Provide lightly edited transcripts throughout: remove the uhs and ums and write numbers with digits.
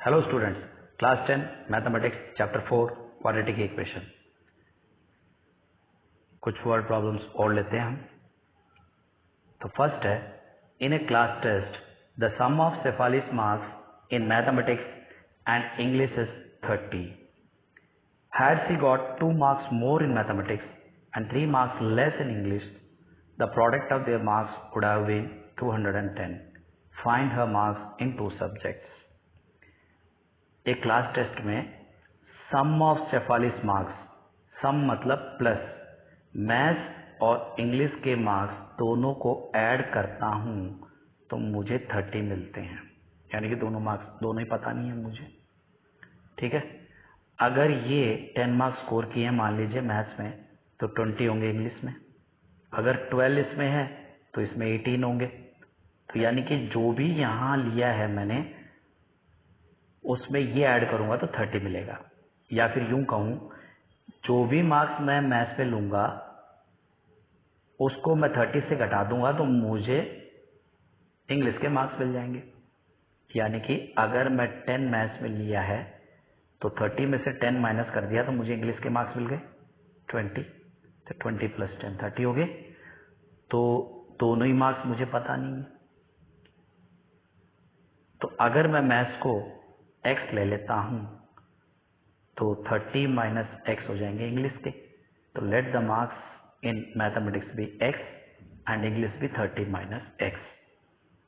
Hello students, class 10 mathematics chapter 4 quadratic equation. कुछ word problems और लेते हैं हम। तो फर्स्ट है, in a class test the sum of Shefali's marks in mathematics and English is 30. Had she got 2 marks more in mathematics and 3 marks less in English, the product of their marks would have been 210. Find her marks in 2 subjects. एक class test में सम of Shefali's marks, सम मतलब plus, maths और English के marks दोनों को add करता हूं तो मुझे 30 मिलते हैं। यानी कि दोनों मार्क्स दोनों ही पता नहीं है मुझे। ठीक है, अगर ये 10 मार्क्स स्कोर किए हैं मान लीजिए मैथ्स में, तो 20 होंगे इंग्लिश में। अगर 12 इसमें है तो इसमें 18 होंगे। तो यानी कि जो भी यहाँ लिया है मैंने उसमें ये ऐड करूंगा तो 30 मिलेगा। या फिर यूं कहूं, जो भी मार्क्स मैं मैथ्स पे लूंगा उसको मैं 30 से घटा दूंगा तो मुझे इंग्लिश के मार्क्स मिल जाएंगे। यानी कि अगर मैं 10 मैथ्स में लिया है तो 30 में से 10 माइनस कर दिया तो मुझे इंग्लिश के मार्क्स मिल गए 20। तो 20 प्लस 10 30 हो गए। तो दोनों ही मार्क्स मुझे पता नहीं है। तो अगर मैं मैथ्स को x ले लेता हूं तो 30 माइनस x हो जाएंगे इंग्लिश के। तो let the marks in mathematics भी x एंड इंग्लिश भी 30 माइनस x।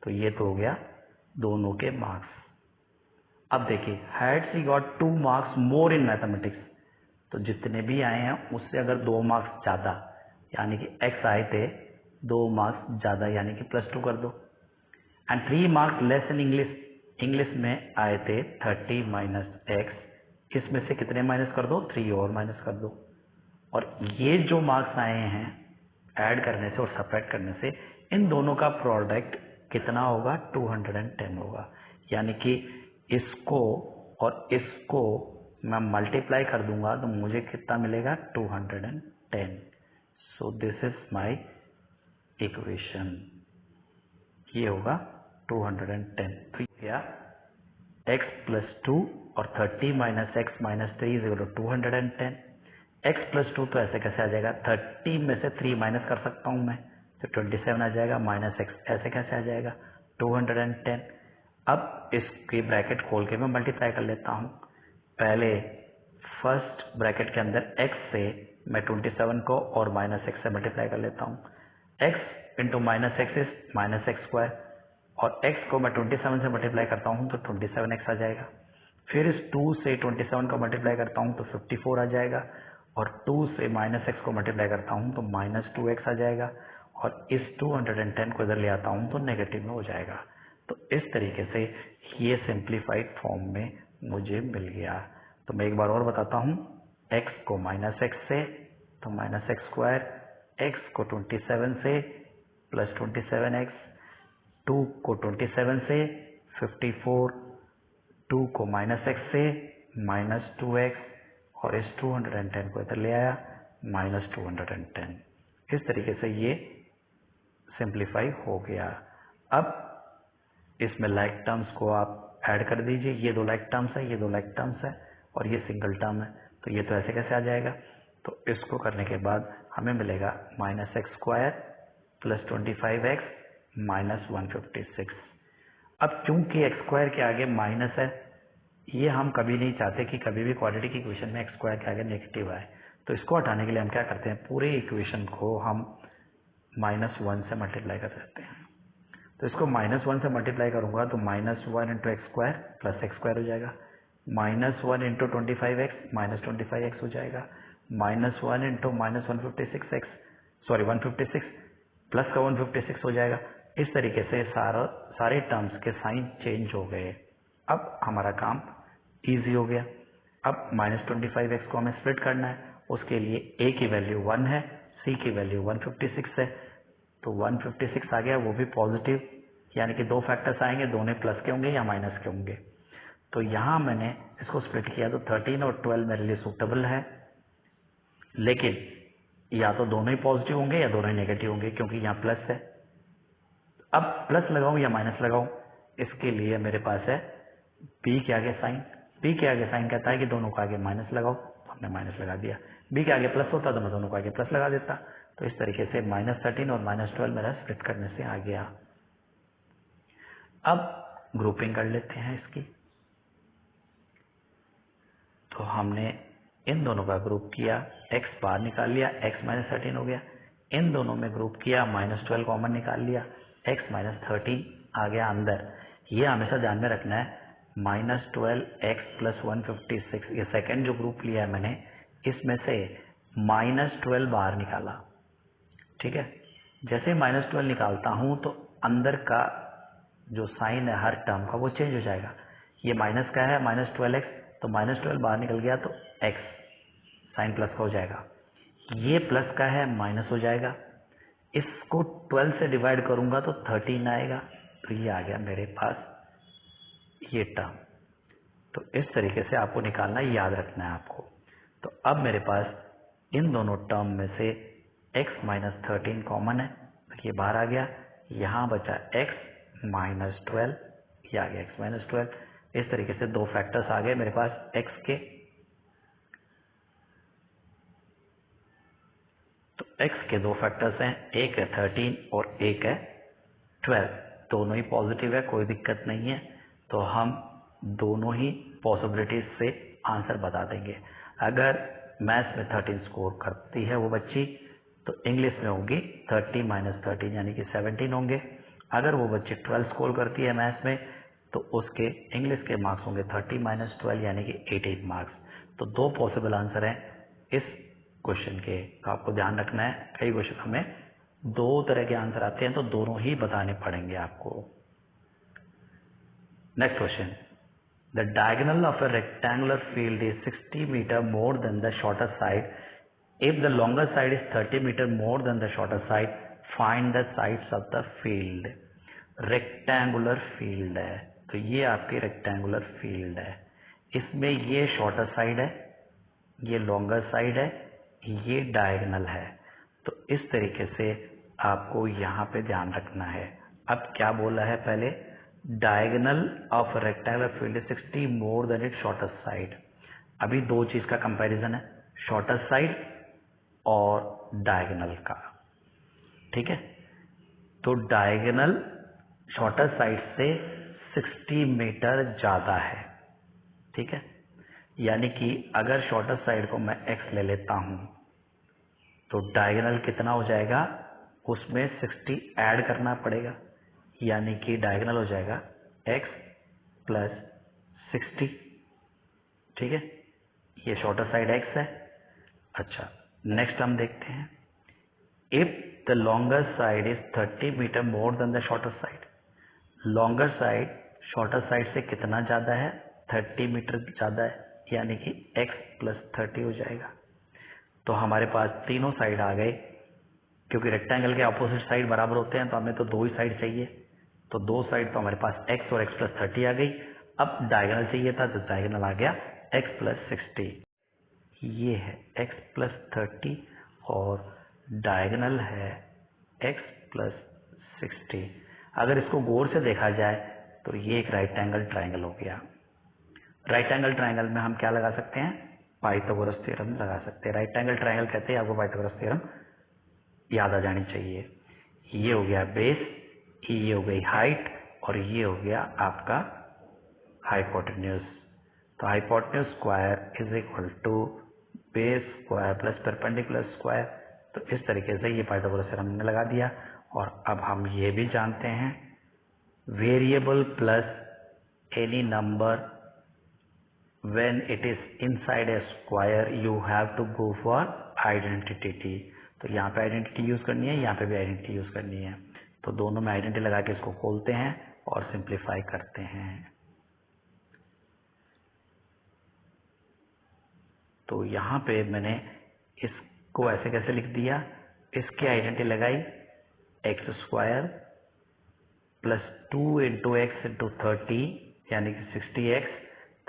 तो ये तो हो गया दोनों के मार्क्स। अब देखिए, had she got 2 marks more in mathematics, तो जितने भी आए हैं उससे अगर 2 मार्क्स ज्यादा, यानी कि x आए थे 2 मार्क्स ज्यादा, यानी कि +2 कर दो। And 3 marks less in English, English में आए थे 30 माइनस x, इसमें से कितने माइनस कर दो, 3 और माइनस कर दो। और ये जो मार्क्स आए हैं ऐड करने से और सब्ट्रैक्ट करने से इन दोनों का प्रोडक्ट कितना होगा, 210 होगा। यानी कि इसको और इसको मैं मल्टीप्लाई कर दूंगा तो मुझे कितना मिलेगा, 210। सो दिस इज माई इक्वेशन। ये होगा 210। तो क्या x प्लस 2 और 30 minus x minus 3 is equal to 210। x plus 2 तो ऐसे कैसे आ जाएगा, 30 में से 3 माइनस कर सकता हूं मैं तो 27 आ जाएगा, माइनस x ऐसे कैसे आ जाएगा 210। अब इसकी ब्रैकेट खोल के मैं मल्टीप्लाई कर लेता हूं। पहले फर्स्ट ब्रैकेट के अंदर x से मैं 27 को और माइनस x से मल्टीप्लाई कर लेता हूं। x into minus x is minus x square, और x को मैं 27 से मल्टीप्लाई करता हूं तो 27x आ जाएगा। फिर इस 2 से 27 को मल्टीप्लाई करता हूं तो 54 आ जाएगा, और 2 से माइनस एक्स को मल्टीप्लाई करता हूं तो माइनस 2x आ जाएगा, और इस 210 को इधर ले आता हूं तो नेगेटिव में हो जाएगा। तो इस तरीके से ये सिंप्लीफाइड फॉर्म में मुझे मिल गया। तो मैं एक बार और बताता हूं, x को माइनस एक्स से तो माइनस एक्स स्क्वायर, x को 27 से प्लस 27x, 2 को 27 से 54, 2 को माइनस एक्स से माइनस 2x, और इस 210 को इधर ले आया माइनस 210। इस तरीके से ये सिंप्लीफाई हो गया। अब इसमें लाइक टर्म्स को आप ऐड कर दीजिए। ये 2 लाइक टर्म्स है, ये 2 लाइक टर्म्स है, और ये सिंगल टर्म है। तो ये तो ऐसे कैसे आ जाएगा। तो इसको करने के बाद हमें मिलेगा minus x square plus 25x minus 156। अब चूंकि एक्स स्क्वायर के आगे माइनस है, ये हम कभी नहीं चाहते कि कभी भी क्वाड्रेटिक इक्वेशन में एक्स स्क्वायर के आगे नेगेटिव आए। तो इसको हटाने के लिए हम क्या करते हैं, पूरे इक्वेशन को हम -1 से मल्टीप्लाई कर सकते हैं। तो इसको -1 से मल्टीप्लाई करूंगा तो -1 into x square plus x square हो जाएगा, -1 इंटू 25x माइनस 25x हो जाएगा, -1 इंटू माइनस 156 प्लस का 156 हो जाएगा। इस तरीके से सारे टर्म्स के साइन चेंज हो गए। अब हमारा काम इजी हो गया। अब -25x को हमें स्प्लिट करना है। उसके लिए a की वैल्यू 1 है, c की वैल्यू 156 है। तो 156 आ गया, वो भी पॉजिटिव, यानी कि 2 फैक्टर्स आएंगे, दोनों प्लस के होंगे या माइनस के होंगे। तो यहां मैंने इसको स्प्लिट किया तो 13 और 12 मेरे लिए सूटेबल है, लेकिन या तो दोनों ही पॉजिटिव होंगे या दोनों ही नेगेटिव होंगे, क्योंकि यहाँ प्लस है। अब प्लस लगाऊं या माइनस लगाऊं, इसके लिए मेरे पास है बी के आगे साइन, बी के आगे साइन कहता है कि दोनों को आगे माइनस लगाओ, तो हमने माइनस लगा दिया। बी के आगे प्लस होता तो मैं दोनों को आगे प्लस लगा देता। तो इस तरीके से -13 और -12 मेरा स्प्लिट करने से आ गया। अब ग्रुपिंग कर लेते हैं इसकी। तो हमने इन दोनों का ग्रुप किया, x बाहर निकाल लिया, x -13 हो गया। इन दोनों में ग्रुप किया, -12 कॉमन निकाल लिया, x -13 आ गया अंदर। ये हमेशा ध्यान में रखना है, -12x + 156, ये सेकेंड जो ग्रुप लिया है मैंने, इसमें से -12 बाहर निकाला। ठीक है, जैसे -12 निकालता हूं तो अंदर का जो साइन है हर टर्म का वो चेंज हो जाएगा। ये माइनस का है -12x, तो -12 बाहर निकल गया तो x साइन प्लस का हो जाएगा। ये प्लस का है माइनस हो जाएगा। इसको 12 से डिवाइड करूंगा तो 13 आएगा। तो ये आ गया मेरे पास ये टर्म। तो इस तरीके से आपको निकालना, याद रखना है आपको। तो अब मेरे पास इन दोनों टर्म में से x -13 कॉमन है, तो ये बाहर आ गया। यहाँ बचा x -12, ये आ गया x -12। इस तरीके से दो फैक्टर्स आ गए मेरे पास x के। तो x के दो फैक्टर्स हैं, एक है 13 और एक है 12। दोनों ही पॉजिटिव है, कोई दिक्कत नहीं है। तो हम दोनों ही पॉसिबिलिटीज से आंसर बता देंगे। अगर मैथ्स में 13 स्कोर करती है वो बच्ची, तो इंग्लिश में होगी 30 - 13 यानी कि 17 होंगे। अगर वो बच्ची 12 स्कोर करती है मैथ्स में, तो उसके इंग्लिश के मार्क्स होंगे 30 - 12 यानी कि 18 मार्क्स। तो दो पॉसिबल आंसर हैं इस क्वेश्चन के, तो आपको ध्यान रखना है। कई क्वेश्चन हमें दो तरह के आंसर आते हैं, तो दोनों ही बताने पड़ेंगे आपको। Next question, the diagonal of a rectangular field is 60 metre more than the shorter side. If the longer side is 30 metre more than the shorter side, find the sides of the field. Rectangular field है, तो ये आपकी rectangular field है। इसमें ये shorter side है, ये longer side है, ये डायगोनल है। तो इस तरीके से आपको यहाँ पे ध्यान रखना है। अब क्या बोला है पहले, diagonal of rectangular field 60 more than it shorter side. अभी दो चीज का कंपैरिजन है, शॉर्टर साइड और डायगोनल का। ठीक है, तो डायगोनल शॉर्टर साइड से 60 मीटर ज्यादा है। ठीक है, यानी कि अगर शॉर्टर साइड को मैं x ले लेता हूं, तो डायगोनल कितना हो जाएगा, उसमें 60 ऐड करना पड़ेगा, यानी कि डायगोनल हो जाएगा x + 60। ठीक है, ये शॉर्टर साइड x है। अच्छा, नेक्स्ट हम देखते हैं, if the longer side is 30 metre more than the shorter side. Longer side shorter side से कितना ज्यादा है, 30 मीटर ज्यादा है, यानी कि x + 30 हो जाएगा। तो हमारे पास तीनों साइड आ गए, क्योंकि रेक्टेंगल के अपोजिट साइड बराबर होते हैं, तो हमें तो दो ही साइड चाहिए। तो दो साइड तो हमारे पास x और x + 30 आ गई। अब डायगोनल चाहिए था, तो डायगोनल आ गया x + 60। ये है x + 30 और डायगोनल है x + 60। अगर इसको गौर से देखा जाए तो ये एक राइट एंगल ट्राइंगल हो गया। राइट एंगल ट्राइंगल में हम क्या लगा सकते हैं, पाइथागोरस थ्योरम लगा सकते हैं। राइट एंगल ट्राइंगल कहते हैं, आपको पाइथागोरस थ्योरम याद आ जानी चाहिए। ये हो गया बेस, ये हो गई हाइट, और ये हो गया आपका हाइपोटेन्यूज। तो hypotenuse square is equal to base square plus perpendicular square. तो इस तरीके से ये पाइथागोरस थ्योरम हमने लगा दिया। और अब हम ये भी जानते हैं, variable plus any number when it is inside a square you have to go for identity। तो यहाँ पे आइडेंटिटी यूज करनी है, यहाँ पे भी आइडेंटिटी यूज करनी है। तो दोनों में आइडेंटिटी लगा के इसको खोलते हैं और सिंप्लीफाई करते हैं। तो यहाँ पे मैंने इसको ऐसे कैसे लिख दिया, इसकी आइडेंटिटी लगाई x² + 2 × x × 30 यानी कि 60x,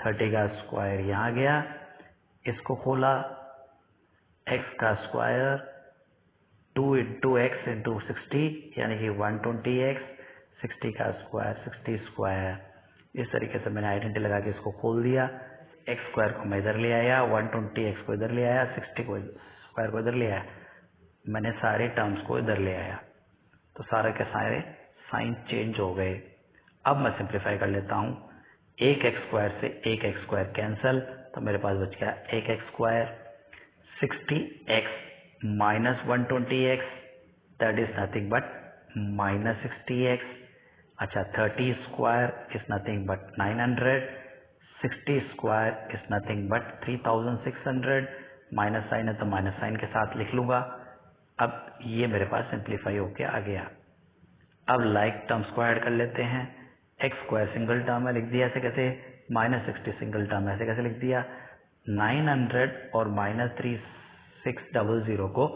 30 का स्क्वायर यहाँ गया, इसको खोला x² 2 × x × 60 यानी कि 120x, 60 का स्क्वायर 60 स्क्वायर, इस तरीके से मैंने आइडेंटिटी लगा के इसको खोल दिया। एक्स स्क्वायर को मैं इधर ले आया, 120 एक्स को इधर ले आया, 60 को स्क्वायर को इधर ले आया, मैंने सारे टर्म्स को इधर ले आया, तो सारे के सारे साइन चेंज हो गए। अब मैं सिंप्लीफाई कर लेता हूँ। एक एक्स स्क्वायर से एक एक्स स्क्वायर कैंसल, तो मेरे पास बच गया एक x square. 60x minus 120x that is nothing but minus 60x। अच्छा, 30 square is nothing but 900, 60 square is nothing but 3600। Minus sign है तो माइनस साइन के साथ लिख लूंगा। अब ये मेरे पास सिंप्लीफाई होके आ गया। अब लाइक टर्म्स को ऐड कर लेते हैं। एक्स स्क्वायर सिंगल टर्म है, लिख दिया ऐसे कैसे, माइनस 60 सिंगल टर्म है, ऐसे कैसे लिख दिया। 900 और माइनस 3600 को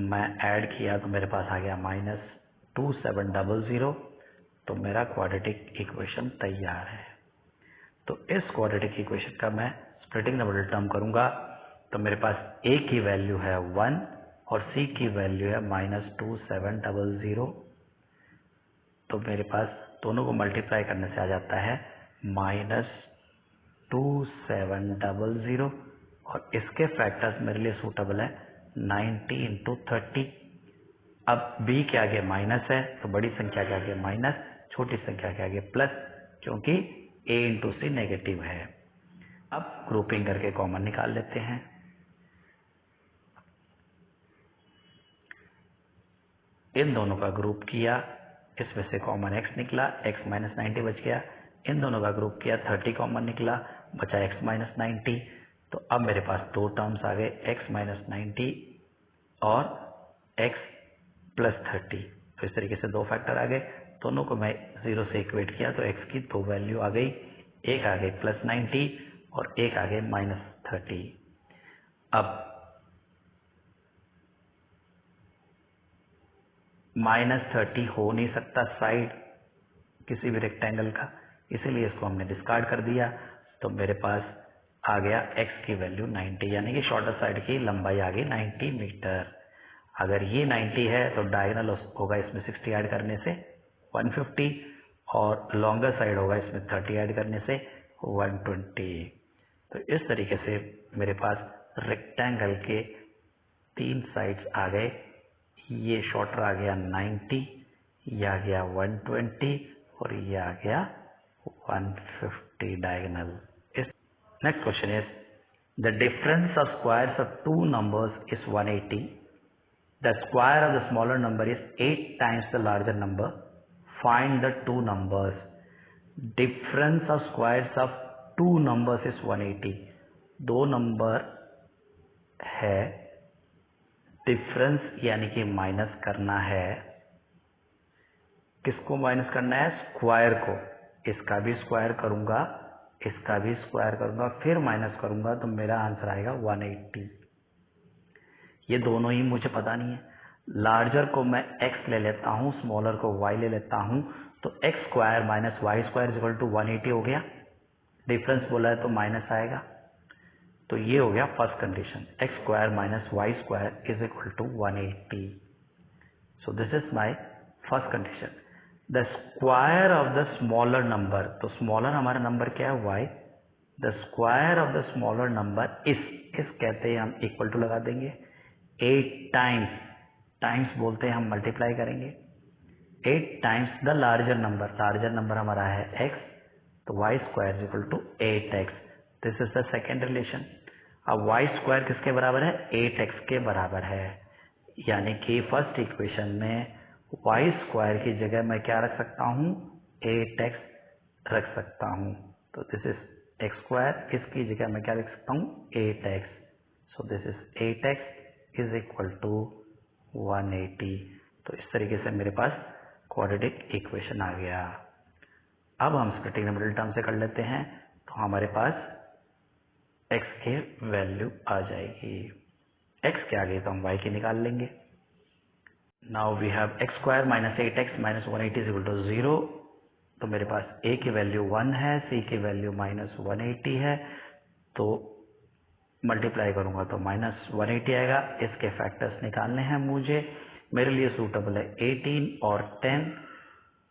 मैं ऐड किया तो मेरे पास आ गया माइनस 2700। तो मेरा क्वाड्रेटिक इक्वेशन तैयार है। तो इस क्वाड्रेटिक इक्वेशन का मैं स्प्लिटिंग द मिडिल टर्म करूंगा, तो मेरे पास a की वैल्यू है 1 और c की वैल्यू है माइनस 2700। तो मेरे पास दोनों को मल्टीप्लाई करने से आ जाता है माइनस 2700 और इसके फैक्टर्स मेरे लिए सूटेबल है 90 इंटू 30। अब b के आगे माइनस है तो बड़ी संख्या के आगे माइनस, छोटी संख्या के आगे प्लस, क्योंकि a इंटू सी नेगेटिव है। अब ग्रुपिंग करके कॉमन निकाल लेते हैं। इन दोनों का ग्रुप किया, इसमें से कॉमन x निकला, x माइनस 90 बच गया। इन दोनों का ग्रुप किया, 30 कॉमन निकला, बचा x माइनस 90। तो अब मेरे पास दो टर्म्स आ गए, x माइनस 90 और x प्लस 30। तो इस तरीके से दो फैक्टर आ गए, दोनों को मैं 0 से इक्वेट किया तो x की दो वैल्यू आ गई, एक आ गई प्लस 90 और एक आ गई माइनस 30। अब माइनस 30 हो नहीं सकता साइड किसी भी रेक्टेंगल का, इसीलिए इसको हमने डिस्कार्ड कर दिया। तो मेरे पास आ गया x की वैल्यू 90, यानी कि शॉर्टर साइड की लंबाई आ गई 90 मीटर। अगर ये 90 है तो डायगोनल होगा इसमें 60 ऐड करने से 150 और लॉन्गर साइड होगा इसमें 30 ऐड करने से 120। तो इस तरीके से मेरे पास रेक्टेंगल के तीन साइड्स आ गए। ये शॉर्टर आ गया 90, ये आ गया 120 और ये आ गया 150 diagonal. Next question is the difference of squares of two numbers is 180। The square of the smaller number is 8 times the larger number. Find the two numbers. Difference of squares of two numbers is 180। दो number है, difference यानी कि minus करना है। किसको minus करना है? Square को। इसका भी स्क्वायर करूंगा, इसका भी स्क्वायर करूंगा, फिर माइनस करूंगा, तो मेरा आंसर आएगा 180। ये दोनों ही मुझे पता नहीं है। लार्जर को मैं x ले लेता हूं, स्मॉलर को y ले लेता हूं, तो x square minus y square equal to 180 हो गया। डिफरेंस बोला है तो माइनस आएगा, तो ये हो गया first condition, x square minus y square is equal to 180। So this is my first condition. The square of the smaller number, तो स्मॉलर हमारा नंबर क्या है? y। The square of the smaller number इस कहते हैं हम equal to लगा देंगे 8 टाइम्स, टाइम्स बोलते हैं हम मल्टीप्लाई करेंगे, 8 times the larger number. Larger number हमारा है x, तो y square equal to 8x। This is the second relation. अब y स्क्वायर किसके बराबर है? 8x के बराबर है, यानी कि फर्स्ट इक्वेशन में y स्क्वायर की जगह मैं क्या रख सकता हूँ? 8x रख सकता हूँ। तो दिस इज x स्क्वायर, इसकी जगह मैं क्या लिख सकता हूँ? 8x। So this is 8x is equal to 180। तो इस तरीके से मेरे पास क्वाड्रेटिक इक्वेशन आ गया। अब हम स्प्लिटिंग द मिडिल टर्म से कर लेते हैं, तो हमारे पास x के वैल्यू आ जाएगी। x के आगे तो हम y की निकाल लेंगे। Now we have x square minus 8x minus 180 is equal to 0। तो मेरे पास a की वैल्यू 1 है, c की वैल्यू माइनस 180 है, तो मल्टीप्लाई करूंगा तो माइनस 180 आएगा। इसके फैक्टर्स निकालने हैं मुझे, मेरे लिए सूटेबल है 18 और 10।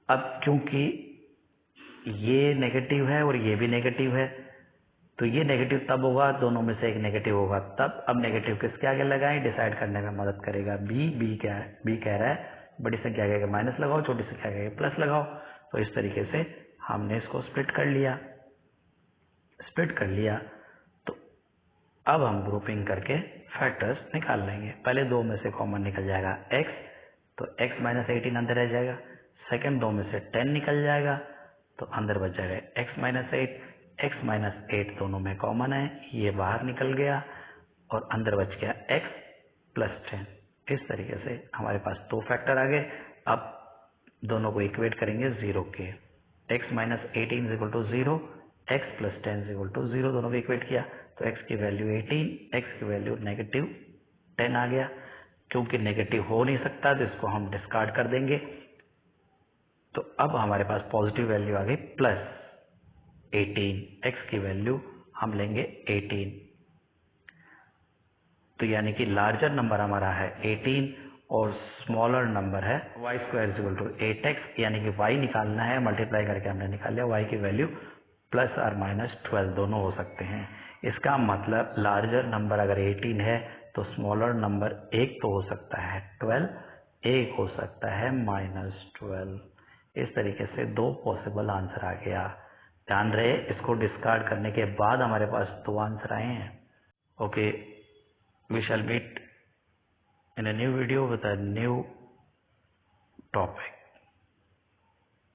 अब क्योंकि ये नेगेटिव है और ये भी नेगेटिव है, तो ये नेगेटिव तब होगा, दोनों में से एक नेगेटिव होगा तब। अब नेगेटिव किसके आगे लगाएं, डिसाइड करने में मदद करेगा बी कह रहा है बड़ी संख्या के आगे माइनस लगाओ, छोटी संख्या के आगे प्लस लगाओ। तो इस तरीके से हमने इसको स्प्लिट कर लिया। तो अब हम ग्रुपिंग करके फैक्टर्स निकाल लेंगे। पहले दो में से कॉमन निकल जाएगा x, तो x माइनस 18 अंदर रह जाएगा। सेकंड दो में से 10 निकल जाएगा, तो अंदर बच जाएगा x माइनस 8। x माइनस 8 दोनों में कॉमन है, ये बाहर निकल गया और अंदर बच गया x प्लस 10। इस तरीके से हमारे पास दो फैक्टर आ गए। अब दोनों को इक्वेट करेंगे 0 के। x minus 18 equal to 0, x plus 10 equal to 0, दोनों को इक्वेट किया तो x की वैल्यू 18, x की वैल्यू नेगेटिव 10 आ गया। क्योंकि नेगेटिव हो नहीं सकता तो इसको हम डिस्कार्ड कर देंगे। तो अब हमारे पास पॉजिटिव वैल्यू आ गई प्लस 18, x की वैल्यू हम लेंगे 18। तो यानी कि लार्जर नंबर हमारा है 18 और स्मॉलर नंबर है y square equal to 8x, यानी कि y निकालना है, मल्टीप्लाई करके हमने निकाल लिया। y की वैल्यू प्लस और माइनस 12 दोनों हो सकते हैं। इसका मतलब लार्जर नंबर अगर 18 है तो स्मॉलर नंबर एक तो हो सकता है 12, एक हो सकता है -12। इस तरीके से दो पॉसिबल आंसर आ गया। ध्यान रहे इसको डिस्कार्ड करने के बाद हमारे पास दो आंसर आए हैं। Okay, we shall meet in a new video with a new topic.